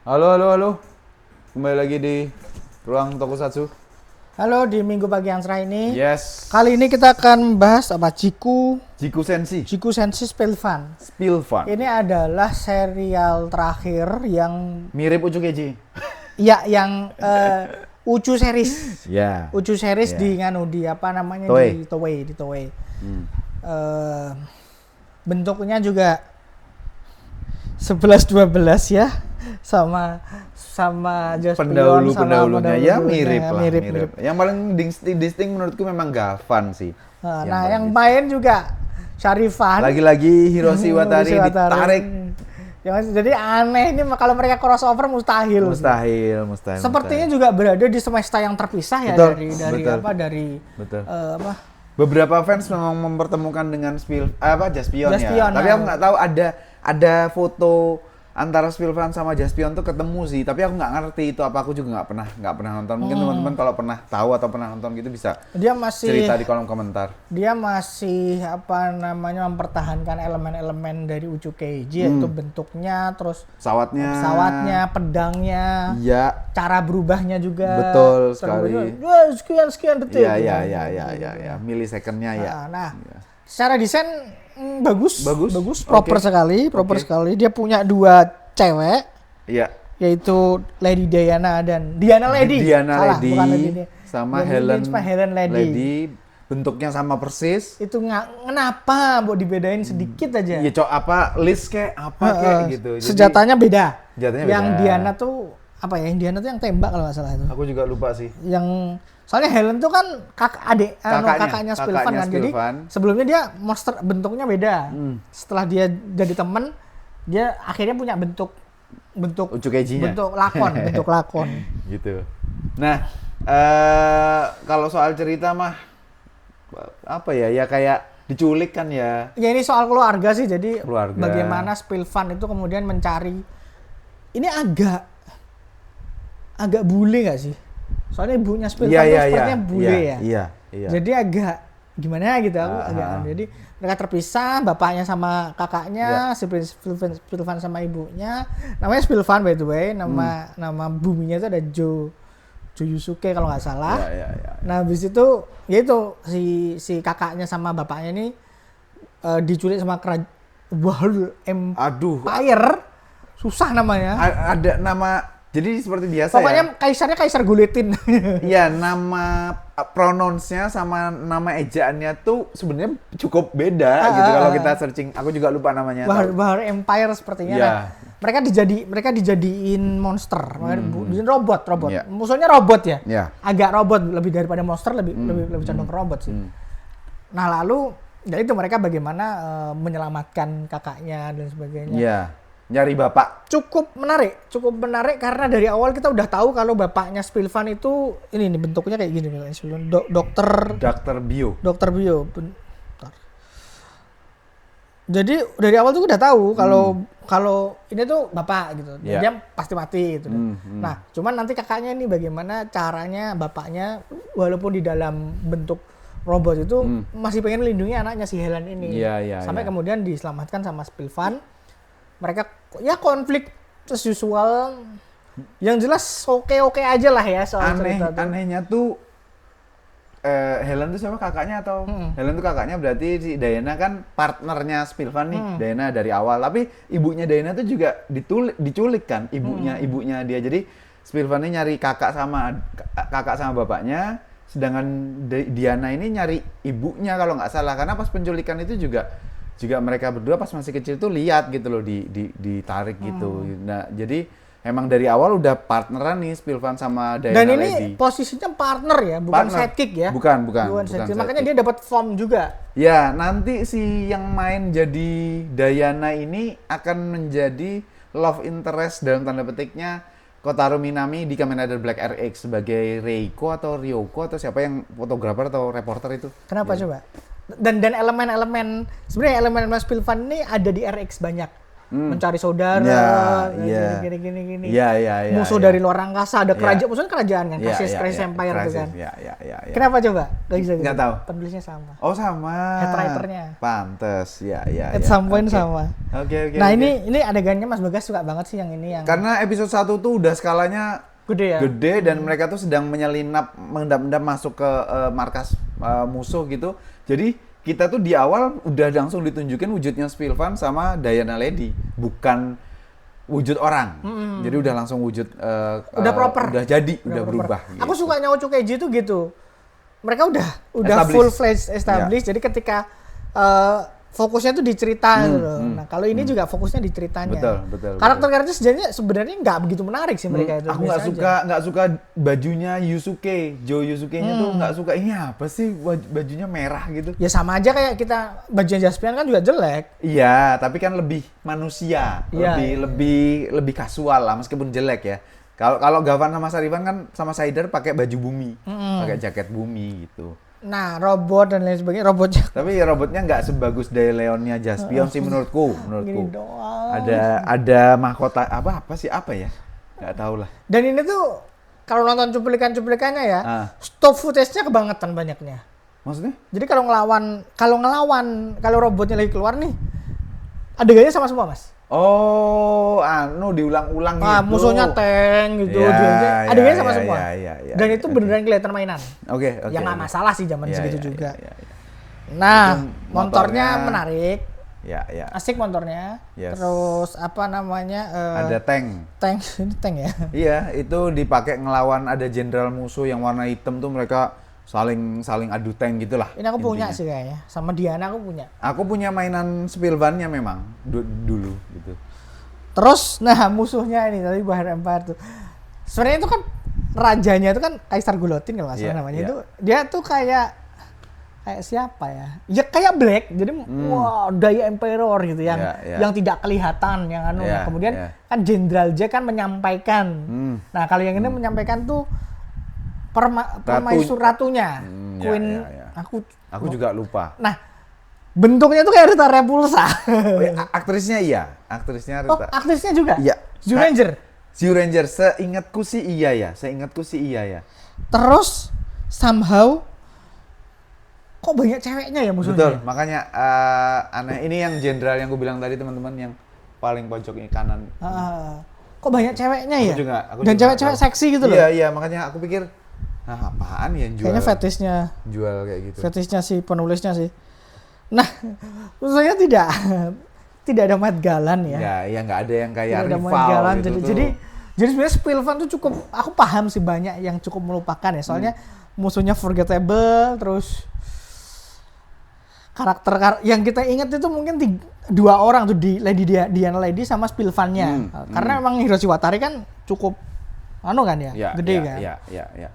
Halo, halo, halo. Kembali lagi di Ruang Tokusatsu. Halo, di minggu pagi yang cerah ini. Yes. Kali ini kita akan membahas apa? Jiku Senshi. Jiku Senshi Spellfun. Spellfun. Ini adalah serial terakhir yang Mirip Uchukeji. yang Uchu series. Ya. Uchu series Ya. di di apa namanya Toei. di Toei. Bentuknya juga 11-12 ya. Sama Jaspion Pendahulunya ya mirip lah. mirip. Yang paling distinct menurutku memang Gavan sih. Nah, yang main juga Sharifan. Lagi-lagi Hiroshi Watari ditarik. Jadi aneh ini kalau mereka crossover mustahil. Mustahil. Sepertinya juga berada di semesta yang terpisah ya. Betul, Betul. Beberapa fans memang mempertemukan dengan Jaspion ya. Tapi aku nggak tahu ada foto antara Spellfun sama Jaspion tuh ketemu sih, tapi aku nggak ngerti itu apa, aku juga nggak pernah nonton. Mungkin teman-teman kalau pernah tahu atau pernah nonton gitu bisa cerita di kolom komentar. Dia masih mempertahankan elemen-elemen dari Uchukeiji, yaitu bentuknya, terus pesawatnya, pedangnya, iya, cara berubahnya juga. Betul sekali. Sekian detik. Iya, milisecondnya ya. Nah, secara desain bagus, proper sekali. Dia punya 2 cewek, iya, yaitu Lady Diana dan Diana Lady. Bukan Lady. Sama Helen Lady. Bentuknya sama persis. Itu kenapa mau dibedain sedikit aja? Iya, list kayak gitu. Senjatanya beda. Yang Diana tuh apa ya? Yang Diana tuh yang tembak kalau nggak salah itu. Aku juga lupa sih. Soalnya Helen tuh kan kakaknya Spellfun kan. Jadi sebelumnya dia monster bentuknya beda. Setelah dia jadi temen, dia akhirnya punya bentuk Uchukeiji-nya. bentuk lakon. Gitu. Nah, kalau soal cerita mah apa ya? Ya kayak diculik kan ya. Ya ini soal keluarga sih. Jadi bagaimana Spellfun itu kemudian mencari, ini agak bule nggak sih? Soalnya ibunya Spellfun itu sepertinya bule ya. Iya. Jadi agak gimana gitu Jadi mereka terpisah, bapaknya sama kakaknya, Spellfun sama ibunya. Namanya Spellfun by the way, nama buminya itu ada Jo Yusuke kalau nggak salah. Nah, habis itu ya itu si kakaknya sama bapaknya ini diculik sama World Empire. Susah namanya. Ada nama. Jadi seperti biasa. Pokoknya kaisarnya Kaisar Guletin. Iya, nama pronounce-nya sama nama ejaannya tuh sebenarnya cukup beda gitu kalau kita searching. Aku juga lupa namanya. Bahar Empire sepertinya. Yeah. Nah, mereka dijadiin monster, robot. Yeah. Musuhnya robot ya. Yeah. Agak robot lebih daripada monster, lebih condong ke robot sih. Nah, lalu ya itu mereka bagaimana menyelamatkan kakaknya dan sebagainya. Yeah. Nyari bapak. Cukup menarik karena dari awal kita udah tahu kalau bapaknya Spellfun itu ini nih bentuknya kayak gini nih, Dokter Bio. Bentar. Jadi dari awal tuh udah tahu kalau ini tuh bapak gitu. Yeah. Dia pasti mati gitu. Nah, cuman nanti kakaknya ini bagaimana caranya bapaknya walaupun di dalam bentuk robot itu masih pengen melindungi anaknya si Helen ini. Sampai kemudian diselamatkan sama Spellfun. Mereka ya konflik as usual, yang jelas oke aja lah ya soal cerita tuh. Anehnya tuh Helen tuh siapa kakaknya atau Helen tuh kakaknya, berarti si Diana kan partnernya Spellfun nih. Diana dari awal, tapi ibunya Diana tuh juga diculik kan, ibunya dia. Jadi Spellfun ini nyari kakak sama bapaknya, sedangkan Diana ini nyari ibunya kalau nggak salah, karena pas penculikan itu juga mereka berdua pas masih kecil tuh lihat gitu loh, ditarik gitu. Nah, jadi emang dari awal udah partneran nih Spellfun sama Diana Lady. Dan ini posisinya partner ya, bukan sidekick ya. Bukan sidekick. Makanya dia dapat form juga. Ya, nanti si yang main jadi Diana ini akan menjadi love interest dalam tanda petiknya Kotaro Minami di Kamen Rider Black RX sebagai Reiko atau Ryoko atau siapa yang fotografer atau reporter itu. Kenapa coba? Dan elemen-elemen sebenarnya elemen Spellfun ini ada di RX banyak. mencari saudara, Ya, gini. Iya. Musuh dari luar angkasa, ada kerajaan, musuhnya kerajaan kan, Iya, Crisis iya, Empire itu kan. Iya. Kenapa coba? Gak bisa. Nggak tahu. Penulisnya sama. Oh sama. Head writer-nya. Pantes, ya. At some point sama. Oke. Nah ini adegannya Mas Bagas suka banget sih yang ini yang. Karena episode 1 tuh udah skalanya Gede ya. Gede dan mereka tuh sedang menyelinap, mengendap-endap masuk ke markas musuh gitu. Jadi kita tuh di awal udah langsung ditunjukin wujudnya Spilvan sama Diana Lady, bukan wujud orang. Jadi udah langsung wujud udah proper. Udah jadi, udah proper. berubah. Aku gitu. sukanya Ocho Keiji tuh gitu. Mereka udah Established. full fledged established. Jadi ketika fokusnya tuh di cerita gitu loh. Nah, kalau ini juga fokusnya di ceritanya. Betul. Karakter-karakternya sebenarnya nggak begitu menarik sih mereka itu. Aku nggak suka bajunya Yusuke, Yusuke-nya tuh nggak suka. Ini apa sih bajunya merah gitu? Ya sama aja kayak kita bajunya Jaspion kan juga jelek. Iya, tapi kan lebih manusia, Iya, lebih kasual lah meskipun jelek ya. Kalau Gavan sama Sarifan kan sama Saider pakai baju bumi, pakai jaket bumi gitu. Nah, robot dan lain sebagainya, robotnya. Tapi robotnya nggak sebagus Daileonnya Jaspion sih menurutku. Gini doang. Ada mahkota apa ya? Nggak tahu lah. Dan ini tuh kalau nonton cuplikannya ya, stop footage-nya kebangetan banyaknya. Maksudnya? Jadi kalau robotnya lagi keluar nih, adegannya sama semua, Mas. Oh, diulang-ulang gitu. Musuhnya tank gitu, adegannya sama semua. Dan itu beneran kelihatan mainan. Oke. Yang nggak masalah sih zaman segitu juga. Nah, motornya menarik. Ya. Asik motornya. Yes. Terus apa namanya? Ada tank. Ini tank ya. Iya, itu dipakai ngelawan ada jenderal musuh yang warna hitam tuh mereka saling adu tank gitulah. Ini aku punya sih kayaknya. Sama Diana aku punya. Aku punya mainan Spilvan-nya memang dulu gitu. Terus nah musuhnya ini tadi Bahar Empire tuh. Sebenarnya itu kan rajanya itu kan Kaisar Gulotin kalau nggak salah namanya. Itu dia tuh kayak siapa ya? Ya kayak Black. Jadi wah daya emperor gitu yang tidak kelihatan yang anu. Kemudian kan Jenderal Jack kan menyampaikan. Nah, kalau yang ini menyampaikan tuh permaisur ratunya. Queen Aku juga lupa. Nah, bentuknya tuh kayak Rita Repulsa. Aktrisnya iya, aktrisnya Rita. Oh, aktrisnya juga? Iya. Zyu Ranger. Seingatku sih iya ya. Terus somehow kok banyak ceweknya ya musuhnya? Betul, makanya aneh. Ini yang jenderal yang gue bilang tadi teman-teman yang paling pojok kanan. Kok banyak ceweknya ya? Aku Dan juga cewek-cewek seksi gitu loh. Iya, makanya aku pikir apaan ya jual. Kayaknya fetishnya. Jual kayak gitu. Fetishnya si penulisnya sih. Nah, maksudnya tidak ada Met Galan ya. Ya nggak ada yang kayak tidak rival ada Galan, gitu. Jadi sebenarnya Spilvan tuh cukup, aku paham sih banyak yang cukup melupakan ya. Soalnya musuhnya forgettable, terus karakter yang kita ingat itu mungkin dua orang tuh, di Diana Lady sama Spilvan-nya. Karena memang Hiroshi Watari kan cukup kan ya, gede kan. Iya.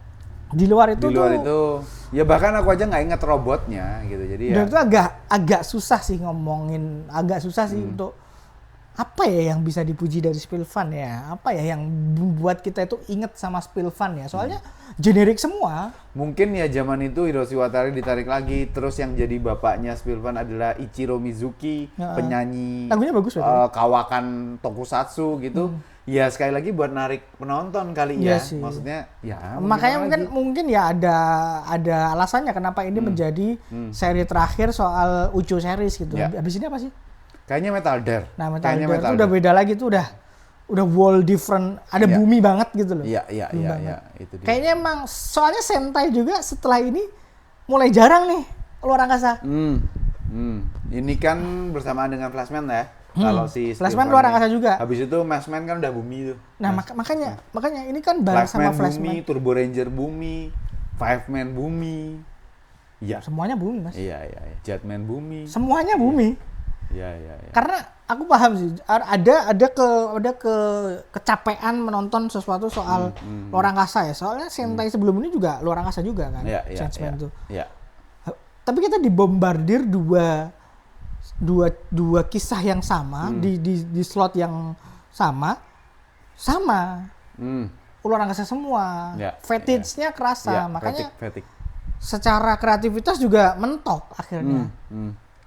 Di luar itu ya bahkan aku aja nggak inget robotnya gitu. Jadi dan itu agak susah sih ngomongin, untuk apa ya yang bisa dipuji dari Spilvan ya? Apa ya yang membuat kita itu inget sama Spilvan ya? Soalnya generik semua. Mungkin ya zaman itu Hiroshi Watari ditarik lagi, terus yang jadi bapaknya Spilvan adalah Ichiro Mizuki, penyanyi lagunya bagus kawakan tokusatsu gitu. Ya sekali lagi buat narik penonton kali ya. Sih. Maksudnya ya makanya mungkin ya ada alasannya kenapa ini menjadi seri terakhir soal Ucho series gitu. Habis ini apa sih? Kayaknya Metal Dare. Nah, Metal Dare itu udah beda lagi tuh, udah world different, ada bumi banget gitu loh. Iya, itu dia. Kayaknya emang soalnya Sentai juga setelah ini mulai jarang nih luar angkasa. Ini kan bersamaan dengan Flashman ya. Kalau si Flashman luar angkasa juga. Habis itu Flashman kan udah bumi tuh. Nah, makanya ini kan bareng sama Flashman. Bumi, Turbo Ranger bumi, Fiveman bumi. Iya. Semuanya bumi, Mas. Iya. Jetman bumi. Semuanya bumi. Iya. Karena aku paham sih, ada kecapean menonton sesuatu soal luar angkasa ya. Soalnya Sentai sebelum ini juga luar angkasa juga kan. Iya. Tuh. Iya. Tapi kita dibombardir dua kisah yang sama di slot yang sama. Luar angkasa semua. Fetish-nya kerasa, makanya fetish. Secara kreativitas juga mentok akhirnya.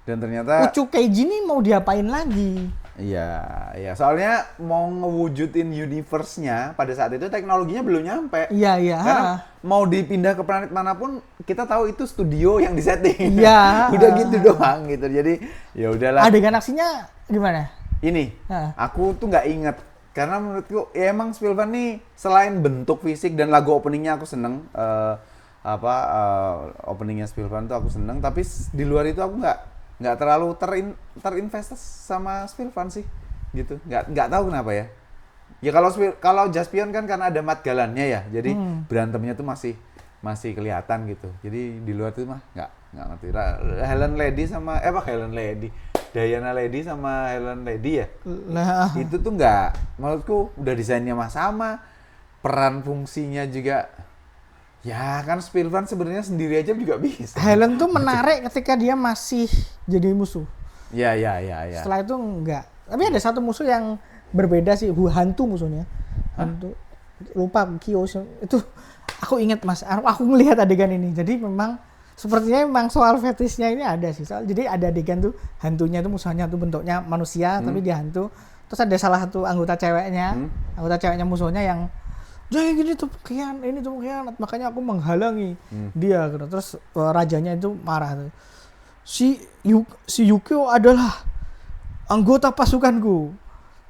Dan ternyata Ucho Keiji ini mau diapain lagi? Iya, iya. Soalnya mau ngewujudin universe-nya pada saat itu teknologinya belum nyampe. Iya, iya. Karena mau dipindah ke planet manapun kita tahu itu studio yang disetting. Iya. Udah gitu doang gitu. Jadi ya udahlah. Adegan aksinya gimana? Ini, aku tuh nggak inget. Karena menurutku ya emang Spilvan nih selain bentuk fisik dan lagu openingnya aku seneng. Openingnya Spilvan tuh aku seneng. Tapi di luar itu aku nggak terlalu terinvestasi sama Spilvan sih gitu, nggak tahu kenapa ya. Ya kalau Jaspion kan karena ada Mat Galannya ya, jadi berantemnya tuh masih kelihatan gitu. Jadi di luar itu mah nggak ngerti. Diana Lady sama Helen Lady ya. Nah, Itu tuh nggak, menurutku udah desainnya mah sama, peran fungsinya juga. Ya kan Spilvan sebenarnya sendiri aja juga bisa. Helen tuh menarik ketika dia masih jadi musuh. Ya. Setelah itu enggak. Tapi ada satu musuh yang berbeda sih, hantu musuhnya. Hantu. Lupa Kyo itu. Aku ingat Mas, aku melihat adegan ini. Jadi sepertinya soal fetishnya ini ada sih. Jadi ada adegan tuh hantunya tuh musuhnya tuh bentuknya manusia tapi dia hantu. Terus ada salah satu anggota ceweknya musuhnya yang jadi gini tuh pengkhianat, makanya aku menghalangi dia gitu. Terus rajanya itu marah tuh. Si Yukio adalah anggota pasukanku.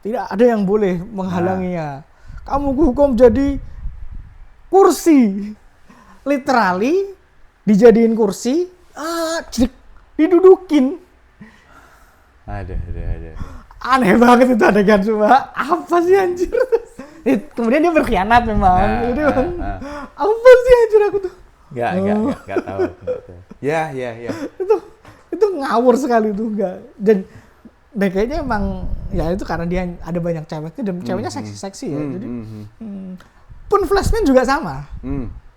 Tidak ada yang boleh menghalanginya. Kamu kuhukum jadi kursi. Literally dijadiin kursi, didudukin. Ada. Aneh banget itu adegan coba. Apa sih anjir? Kemudian dia berkhianat memang. Apa sih anjir aku tuh? Enggak tahu. Ya. Itu ngawur sekali tuh enggak. Dan kayaknya emang ya itu karena dia ada banyak ceweknya dan ceweknya seksi-seksi ya. Jadi pun Flashman juga sama.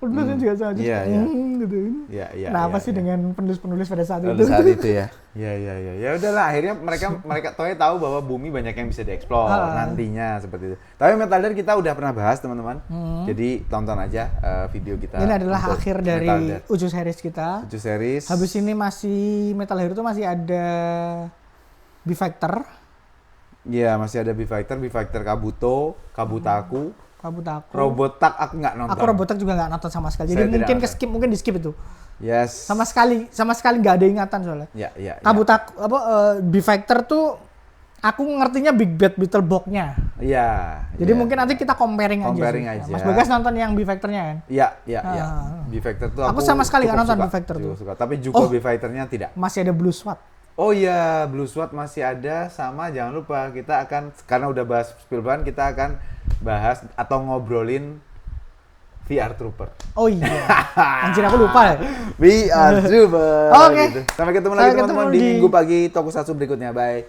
Penulisnya juga sama gitu. Iya. Kenapa sih dengan penulis-penulis pada saat itu? Pada saat itu ya. Iya. Ya udahlah, akhirnya mereka tahu bahwa bumi banyak yang bisa dieksplor nantinya seperti itu. Tapi Metal Gear kita udah pernah bahas teman-teman. Jadi tonton aja video kita. Ini adalah akhir dari Uju series kita. Uju series. Habis ini Metal Gear itu masih ada B-Fighter. Iya, masih ada B-Fighter Kabuto, Kabutaku. Robotak aku nggak nonton. Aku Robotak juga nggak nonton sama sekali. Jadi mungkin di skip itu. Yes. Sama sekali nggak ada ingatan soalnya. Iya. Kabutaku B-Fighter tuh aku ngertinya Big Bad Beetlebug-nya. Iya. Jadi mungkin nanti kita comparing aja. Mas Bagas nonton yang B-Fighter-nya kan? Iya. B-Fighter tuh aku sama sekali nggak nonton B-Fighter tuh. Suka. Tapi Juko B-Fighter-nya tidak. Masih ada Blue SWAT. Oh iya, Blue SWAT masih ada. Sama jangan lupa kita akan, karena udah bahas Spilvan, kita akan bahas atau ngobrolin VR Trooper. Oh iya. Anjir aku lupa ya. VR Trooper. Oke. Gitu. Sampai ketemu lagi teman-teman di minggu pagi Tokusatsu berikutnya. Bye.